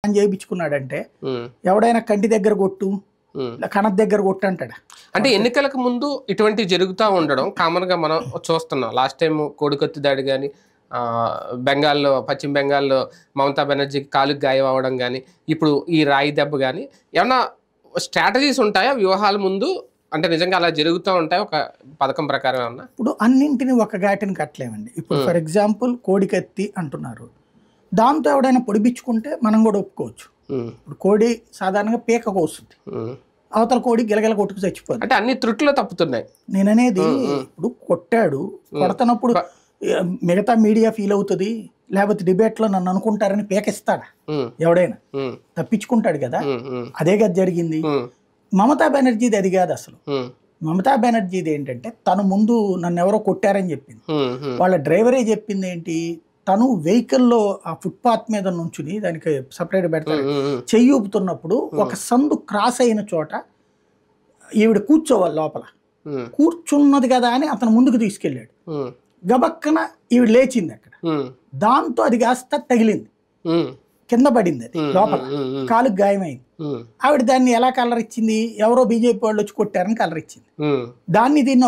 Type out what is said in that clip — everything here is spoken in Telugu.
చేయించుకున్నాడంటే ఎవడైనా కంటి దగ్గర కొట్టు కణత దగ్గర కొట్టు అంటాడు. అంటే ఎన్నికలకు ముందు ఇటువంటి జరుగుతూ ఉండడం కామన్గా మనం చూస్తున్నాం. లాస్ట్ టైం కోడికత్తి దాడి కానీ, బెంగాల్లో పశ్చిమ బెంగాల్లో మమతా బెనర్జీకి కాలుకి గాయం అవ్వడం కానీ, ఇప్పుడు ఈ రాయి దెబ్బ కానీ, ఏమన్నా స్ట్రాటజీస్ ఉంటాయా వ్యూహాల ముందు? అంటే నిజంగా అలా జరుగుతూ ఉంటాయి ఒక పథకం ప్రకారం ఏమన్నా? ఇప్పుడు అన్నింటిని ఒక ఘాటిని కట్టలేమండి. ఇప్పుడు ఫర్ ఎగ్జాంపుల్ కోడికత్తి అంటున్నారు, దాంతో ఎవడైనా పొడిపించుకుంటే మనం కూడా ఒప్పుకోవచ్చు. ఇప్పుడు కోడి సాధారణంగా పీక కోస్తుంది, అవతల కోడి గిలగిల కొట్టుకు చచ్చిపోతుంది. అంటే అన్ని త్రుట్లు తప్పుతున్నాయి. నేను అనేది ఇప్పుడు కొట్టాడు, కొడుతున్నప్పుడు మిగతా మీడియా ఫీల్ అవుతుంది, లేకపోతే డిబేట్లో నన్ను అనుకుంటారని పీకిస్తాడా ఎవడైనా? తప్పించుకుంటాడు కదా. అదే కదా జరిగింది. మమతా బెనర్జీది అది కాదు అసలు. మమతా బెనర్జీది ఏంటంటే తను ముందు నన్ను ఎవరో కొట్టారని చెప్పింది. వాళ్ళ డ్రైవరే చెప్పింది ఏంటి, తను వెహికల్లో ఆ ఫుట్పాత్ మీద నుంచుని దానికి సపరేట్ పెడతారు, చెయ్యి ఊపుతున్నప్పుడు ఒక సందు క్రాస్ అయిన చోట ఈవిడ కూర్చోవాలి లోపల, కూర్చున్నది కదా అని అతను ముందుకు తీసుకెళ్ళాడు. గబక్కన ఈవిడ లేచింది అక్కడ, దాంతో అది కాస్త తగిలింది, కింద పడింది, అది లోపల కాలుకి గాయమైంది. ఆవిడ దాన్ని ఎలా కలర్ ఇచ్చింది, ఎవరో బీజేపీ వాళ్ళు వచ్చి కొట్టారని కలర్ ఇచ్చింది. దాన్ని దీన్ని